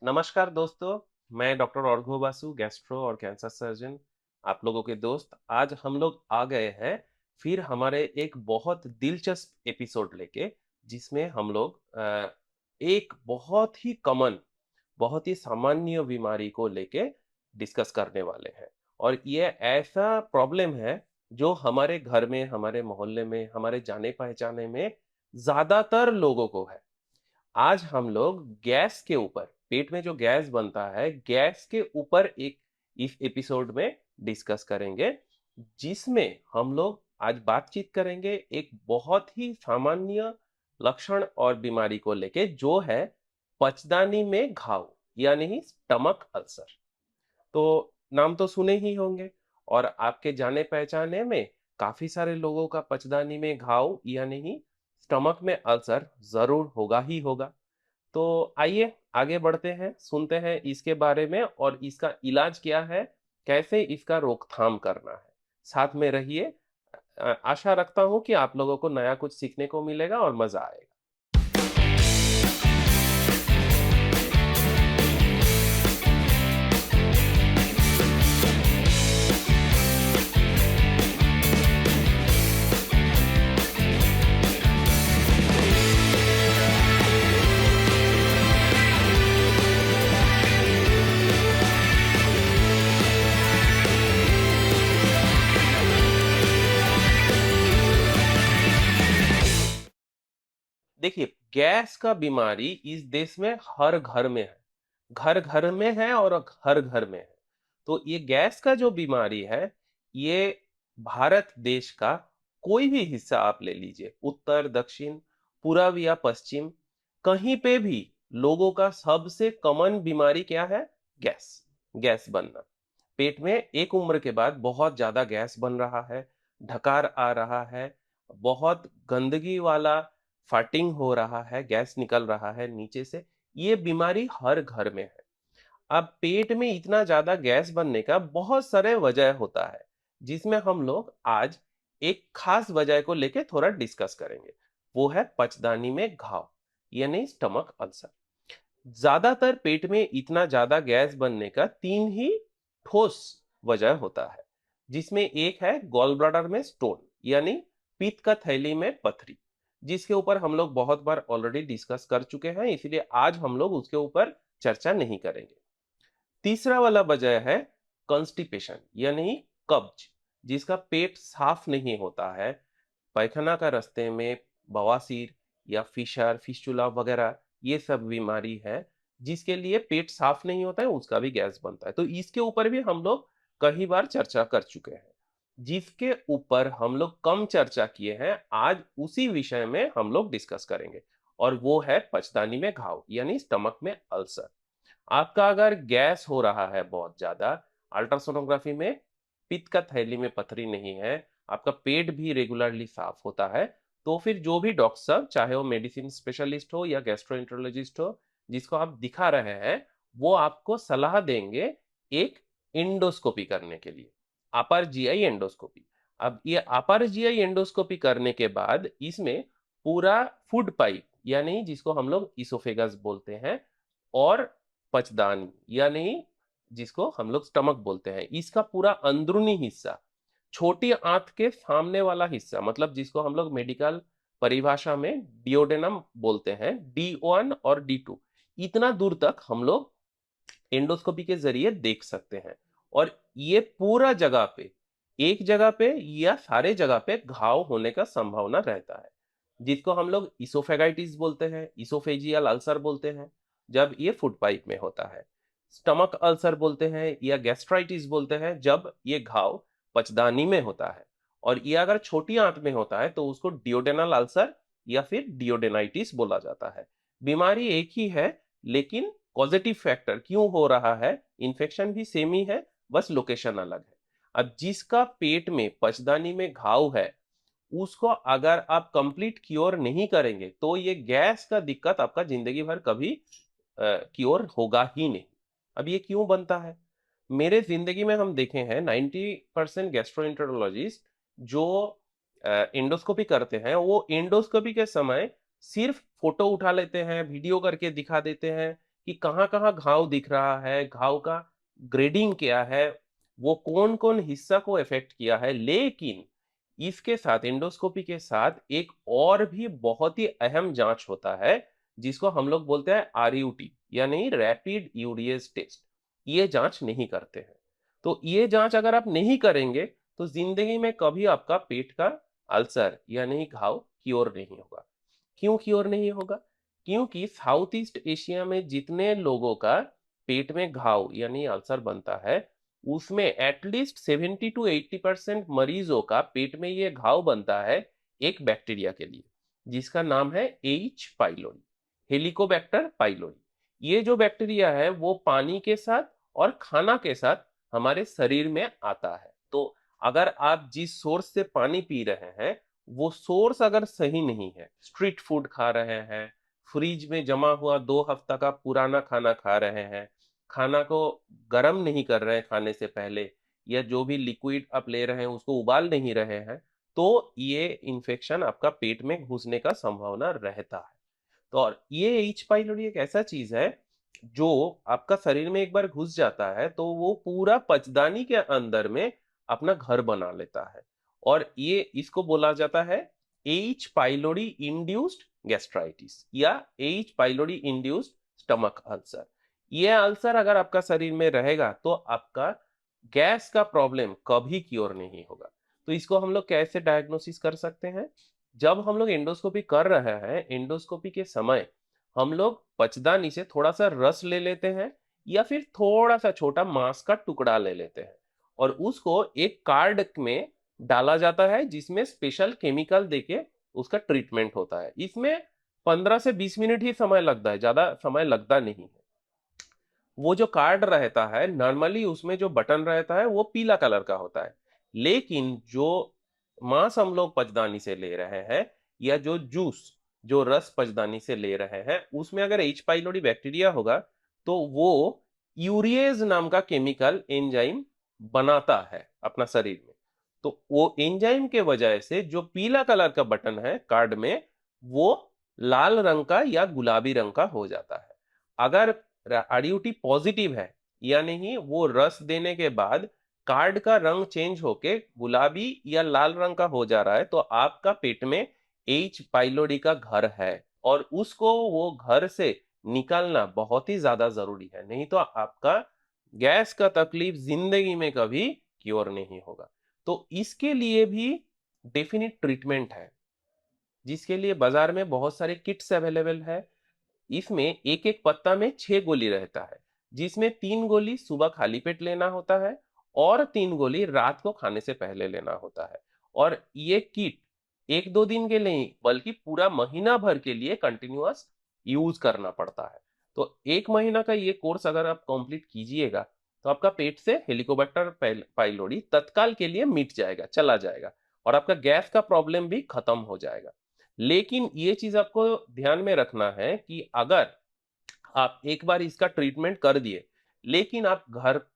नमस्कार दोस्तों, मैं डॉक्टर अर्घो बासु, गैस्ट्रो और कैंसर सर्जन, आप लोगों के दोस्त। आज हम लोग आ गए हैं फिर हमारे एक बहुत दिलचस्प एपिसोड लेके, जिसमें हम लोग एक बहुत ही कॉमन, बहुत ही सामान्य बीमारी को लेके डिस्कस करने वाले हैं। और ये ऐसा प्रॉब्लम है जो हमारे घर में, हमारे मोहल्ले में, हमारे जाने-पहचाने में ज़्यादातर लोगों को है। आज हम लोग गैस के ऊपर, पेट में जो गैस बनता है, गैस के ऊपर एक इस एपिसोड में डिस्कस करेंगे, जिसमें हम लोग आज बातचीत करेंगे एक बहुत ही सामान्य लक्षण और बीमारी को लेके, जो है पचदानी में घाव, यानी स्टमक अल्सर। तो नाम तो सुने ही होंगे, और आपके जाने पहचाने में काफी सारे लोगों का पचदानी में घाव यानी स्टमक में अल्सर जरूर होगा ही होगा। तो आइए आगे बढ़ते हैं, सुनते हैं इसके बारे में और इसका इलाज क्या है, कैसे इसका रोकथाम करना है। साथ में रहिए। आशा रखता हूँ कि आप लोगों को नया कुछ सीखने को मिलेगा और मजा आएगा। देखिए, गैस का बीमारी इस देश में हर घर में है। घर-घर में है और हर घर में है। तो ये गैस का जो बीमारी है, ये भारत देश का कोई भी हिस्सा आप ले लीजिए, उत्तर, दक्षिण, पूरब या पश्चिम, कहीं पे भी लोगों का सबसे कॉमन बीमारी क्या है? गैस, गैस बनना। पेट में एक उम्र के बाद बहुत ज़्यादा गैस बन रहा है, ढकार आ रहा है, बहुत गंदगी वाला फाटिंग हो रहा है, गैस निकल रहा है नीचे से, ये बीमारी हर घर में है। अब पेट में इतना ज़्यादा गैस बनने का बहुत सारे वजह होता है, जिसमें हम लोग आज एक खास वजह को लेके थोड़ा डिस्कस करेंगे। वो है पचदानी में घाव, यानी स्टमक अल्सर। ज्यादातर पेट में इतना ज्यादा गैस बनने का तीन ही ठोस वजह होता है, जिसमें एक है गॉल ब्लैडर में स्टोन, यानी पित्त का थैली में पथरी, जिसके ऊपर हम लोग बहुत बार ऑलरेडी डिस्कस कर चुके हैं, इसलिए आज हम लोग उसके ऊपर चर्चा नहीं करेंगे। तीसरा वाला वजह है कॉन्स्टिपेशन, यानी कब्ज, जिसका पेट साफ नहीं होता है, पैखाना का रास्ते में बवासीर या फिशर, फिस्टुला वगैरह, ये सब बीमारी है, जिसके लिए पेट साफ नहीं होता है, उसका भी गैस बनता है। तो इसके ऊपर भी हम लोग कई बार चर्चा कर चुके हैं। जिसके ऊपर हम लोग कम चर्चा किए हैं, आज उसी विषय में हम लोग डिस्कस करेंगे, और वो है पचदानी में घाव, यानी स्टमक में अल्सर। आपका अगर गैस हो रहा है बहुत ज़्यादा, अल्ट्रासोनोग्राफी में पित्त का थैली में पथरी नहीं है, आपका पेट भी रेगुलरली साफ होता है, तो फिर जो भी डॉक्टर साहब, चाहे वो मेडिसिन स्पेशलिस्ट हो या गैस्ट्रोएंटरोलॉजिस्ट हो, जिसको आप दिखा रहे हैं, वो आपको सलाह देंगे एक एंडोस्कोपी करने के लिए, अपर जीआई एंडोस्कोपी। अब ये अपर जीआई एंडोस्कोपी करने के बाद इसमें पूरा फूड पाइप, यानी जिसको हम लोग इसोफेगस बोलते हैं, और पचदानी, यानी जिसको हम लोग स्टमक बोलते हैं, इसका पूरा अंदरूनी हिस्सा, छोटी आंत के सामने वाला हिस्सा, मतलब जिसको हम लोग मेडिकल परिभाषा में डिओडेनम बोलते हैं, D1 और D2, इतना दूर तक हम लोग एंडोस्कोपी के जरिए देख सकते हैं। और ये पूरा जगह पे, एक जगह पे या सारे जगह पे घाव होने का संभावना रहता है, जिसको हम लोग इसोफेगाइटिस बोलते हैं, इसोफेजियल अल्सर बोलते हैं, जब ये फूड पाइप में होता है। स्टमक अल्सर बोलते हैं या गैस्ट्राइटिस बोलते हैं, जब ये घाव पचदानी में होता है। और ये अगर छोटी आंत में होता है तो उसको डिओडेनल अल्सर या फिर डिओडेनाइटिस बोला जाता है। बीमारी एक ही है, लेकिन पॉजिटिव फैक्टर क्यों हो रहा है, इन्फेक्शन भी सेम ही है, बस लोकेशन अलग है। अब जिसका पेट में पचदानी में घाव है, उसको अगर आप कंप्लीट क्योर नहीं करेंगे, तो ये गैस का दिक्कत आपका जिंदगी भर कभी क्योर होगा ही नहीं। अब ये क्यों बनता है? मेरे जिंदगी में हम देखे हैं 90% गैस्ट्रोएंटरोलॉजिस्ट जो एंडोस्कोपी करते हैं, वो एंडोस्कोपी के समय सिर्फ फोटो उठा लेते हैं, वीडियो करके दिखा देते हैं कि कहाँ-कहाँ घाव दिख रहा है, घाव का ग्रेडिंग क्या है, वो कौन-कौन हिस्सा को अफ़ेक्ट किया है। लेकिन इसके साथ एंडोस्कोपी के साथ एक और भी बहुत ही अहम जाँच होता है, जिसको हम लोग बोलते हैं आरयूटी यानी रैपिड यूरिएज टेस्ट। ये जाँच नहीं करते हैं। तो ये जाँच अगर आप नहीं करेंगे, तो ज़िंदगी में कभी आपका पेट का अल्सर यानी घाव क्योर नहीं होगा। क्यों क्योर नहीं होगा? क्योंकि साउथ ईस्ट एशिया में जितने लोगों का पेट में घाव यानी अल्सर बनता है, उसमें एटलीस्ट 70 टू 80% मरीजों का पेट में ये घाव बनता है एक बैक्टीरिया के लिए, जिसका नाम है एच पाइलोरी, हेलिकोबैक्टर पाइलोरी। ये जो बैक्टीरिया है वो पानी के साथ और खाना के साथ हमारे शरीर में आता है। तो अगर आप जिस सोर्स से पानी पी रहे हैं वो सोर्स अगर सही नहीं है, स्ट्रीट फूड खा रहे हैं, फ्रिज में जमा हुआ 2 हफ्ता का पुराना खाना खा रहे हैं, खाना को गर्म नहीं कर रहे हैं खाने से पहले, या जो भी लिक्विड आप ले रहे हैं उसको उबाल नहीं रहे हैं, तो ये इन्फेक्शन आपका पेट में घुसने का संभावना रहता है। तो और ये एच पाइलोरी एक ऐसा चीज है जो आपका शरीर में एक बार घुस जाता है तो वो पूरा पचदानी के अंदर में अपना घर बना लेता है, और ये इसको बोला जाता है एच पाइलोरी इंड्यूस्ड गैस्ट्राइटिस या H pylori induced stomach ulcer. ये अल्सर अगर आपका शरीर में रहेगा तो आपका गैस का प्रॉब्लम कभी क्योर नहीं होगा। तो इसको हम लोग कैसे डायग्नोसिस कर सकते हैं? जब हम लोग एंडोस्कोपी कर रहे हैं, एंडोस्कोपी के समय हम लोग पचदानी से थोड़ा-सा रस ले लेते हैं या फिर थोड़ा-सा छोटा मांस का टुकड़ा ले लेते हैं और उसको एक कार्ड में डाला जाता है जिसमें स्पेशल केमिकल देके उसका ट्रीटमेंट होता है। इसमें 15 से 20 मिनट ही समय लगता है, ज़्यादा समय लगता नहीं है। वो जो कार्ड रहता है नॉर्मली उसमें जो बटन रहता है वो पीला कलर का होता है, लेकिन जो मांस हम लोग पचदानी से ले रहे हैं या जो जूस जो रस पचदानी से ले रहे हैं उसमें अगर एच पाइलोरी बैक्टीरिया होगा तो वो यूरिएज नाम का केमिकल एंजाइम बनाता है अपना शरीर में। तो वो एंजाइम के वजह से जो पीला कलर का बटन है कार्ड में वो लाल रंग का या गुलाबी रंग का हो जाता है। अगर आरयूटी पॉजिटिव है यानी ही वो रस देने के बाद कार्ड का रंग चेंज होके गुलाबी या लाल रंग का हो जा रहा है तो आपका पेट में एच पाइलोरी का घर है, और उसको वो घर से निकालना बहुत ही ज्यादा जरूरी है, नहीं तो आपका गैस का तकलीफ जिंदगी में कभी क्योर नहीं होगा। तो इसके लिए भी डेफिनिट ट्रीटमेंट है, जिसके लिए बाजार में बहुत सारे किट्स अवेलेबल है। इसमें एक-एक पत्ता में 6 गोली रहता है, जिसमें 3 गोली सुबह खाली पेट लेना होता है और 3 गोली रात को खाने से पहले लेना होता है। और ये किट 1-2 दिन के लिए नहीं, बल्कि पूरा महीना भर के लिए कंटिन्यूअस यूज़ करना पड़ता है। तो 1 महीना का ये कोर्स अगर आप कंप्लीट कीजिएगा, तो आपका पेट से हेलिकोबैक्टर पाइलोरी तत्काल के लिए मिट जाएगा, चला जाएगा और आपका गैस का प्रॉब्लम भी खत्म हो जाएगा। लेकिन ये चीज़ आपको ध्यान में रखना है कि अगर आप एक बार इसका ट्रीटमेंट कर दिए, लेकिन आप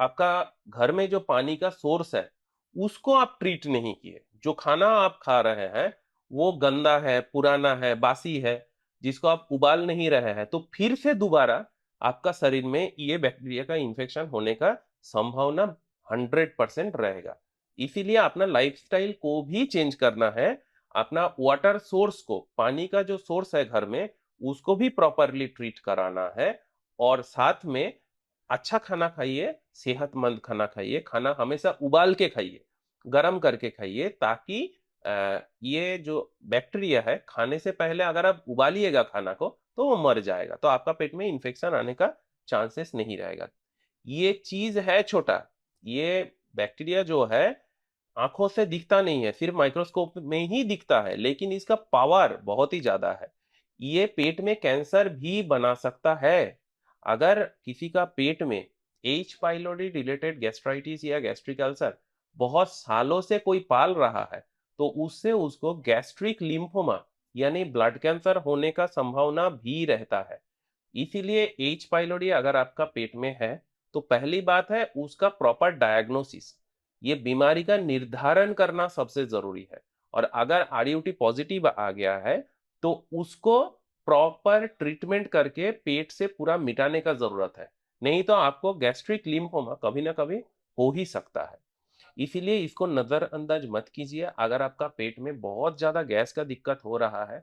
आपका घर में जो पानी का सोर्स है, उसको आप ट्रीट नहीं किए। जो खाना आप खा रहे हैं, वो गंदा है, पुराना है, बासी है, जिसको आप उबाल नहीं रहे हैं, तो फिर से दोबारा आपका शरीर में ये बैक्टीरिया का इन्फेक्शन होने का संभावना 100% रहेगा। इसीलिए अपना लाइफ़स्टाइल को भी चेंज करना है, अपना वाटर सोर्स को, पानी का जो सोर्स है घर में, उसको भी प्रॉपरली ट्रीट कराना है और साथ में अच्छा खाना खाइए, सेहतमंद खाना खाइए, खाना हमेशा उबाल के खाइए, गरम करके खाइए ताकि ये जो बैक्टीरिया है खाने से पहले अगर आप उबालिएगा खाना को तो वो मर जाएगा, तो आपका पेट में इन्फेक्शन आने का चांसेस नहीं रहेगा। ये चीज़ है छोटा, ये बैक्टीरिया जो है आँखों से दिखता नहीं है, सिर्फ माइक्रोस्कोप में ही दिखता है, लेकिन इसका पावर बहुत ही ज़्यादा है। ये पेट में कैंसर भी बना सकता है। अगर किसी का पेट में एच पाइलोरी रिलेटेड गैस्ट्राइटिस या गैस्ट्रिक अल्सर बहुत सालों से कोई पाल रहा है, तो उससे उसको गैस्ट्रिक लिम्फोमा यानी ब्लड कैंसर होने का संभावना भी रहता है। इसीलिए एच पाइलोरी अगर आपका पेट में है, तो पहली बात है उसका प्रॉपर डायग्नोसिस। ये बीमारी का निर्धारण करना सबसे ज़रूरी है और अगर आरयूटी पॉजिटिव आ गया है, तो उसको प्रॉपर ट्रीटमेंट करके पेट से पूरा मिटाने का ज़रूरत है। नहीं तो आपको गैस्ट्रिक लिम्फोमा कभी ना कभी हो ही सकता है। इसीलिए इसको नज़रअंदाज मत कीजिए। अगर आपका पेट में बहुत ज़्यादा गैस का दिक्कत हो रहा है,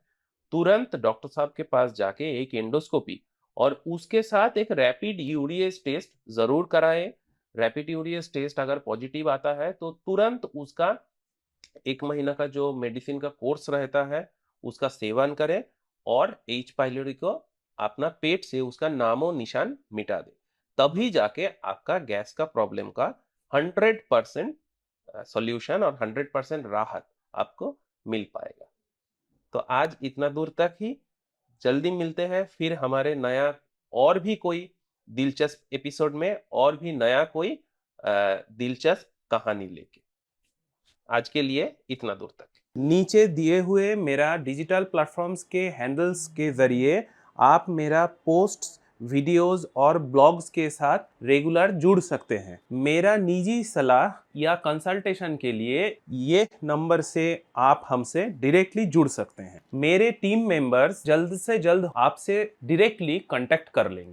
तुरंत डॉक्टर साहब के पास जाके एक एंडोस्कोपी और उसके साथ एक रैपिड यूरिएज टेस्ट ज़रूर कराएँ। रैपिड यूरिएज टेस्ट अगर पॉजिटिव आता है, तो तुरंत उसका 1 महीना का जो मेडिसिन का कोर्स रहता है, उसका सेवन करें और एच पाइलोरी को अपना पेट से उसका नामो-निशान मिटा दें। तभी जाके आपका गैस का प्रॉब्लम का 100% सॉल्यूशन और 100% राहत आपको मिल पाएगा। तो आज इतना दूर तक ही, जल्दी मिलते हैं फिर हमारे नया और भी कोई दिलचस्प एपिसोड में और भी नया कोई दिलचस्प कहानी लेके। आज के लिए इतना दूर तक। नीचे दिए हुए मेरा डिजिटल प्लेटफॉर्म्स के हैंडल्स के ज़रिए आप मेरा पोस्ट्स, वीडियोस और ब्लॉग्स के साथ रेगुलर जुड़ सकते हैं। मेरा निजी सलाह या कंसल्टेशन के लिए ये नंबर से आप हमसे डायरेक्टली जुड़ सकते हैं। मेरे टीम मेंबर्स जल्द से जल्द आपसे डायरेक्टली कांटेक्ट कर लेंगे।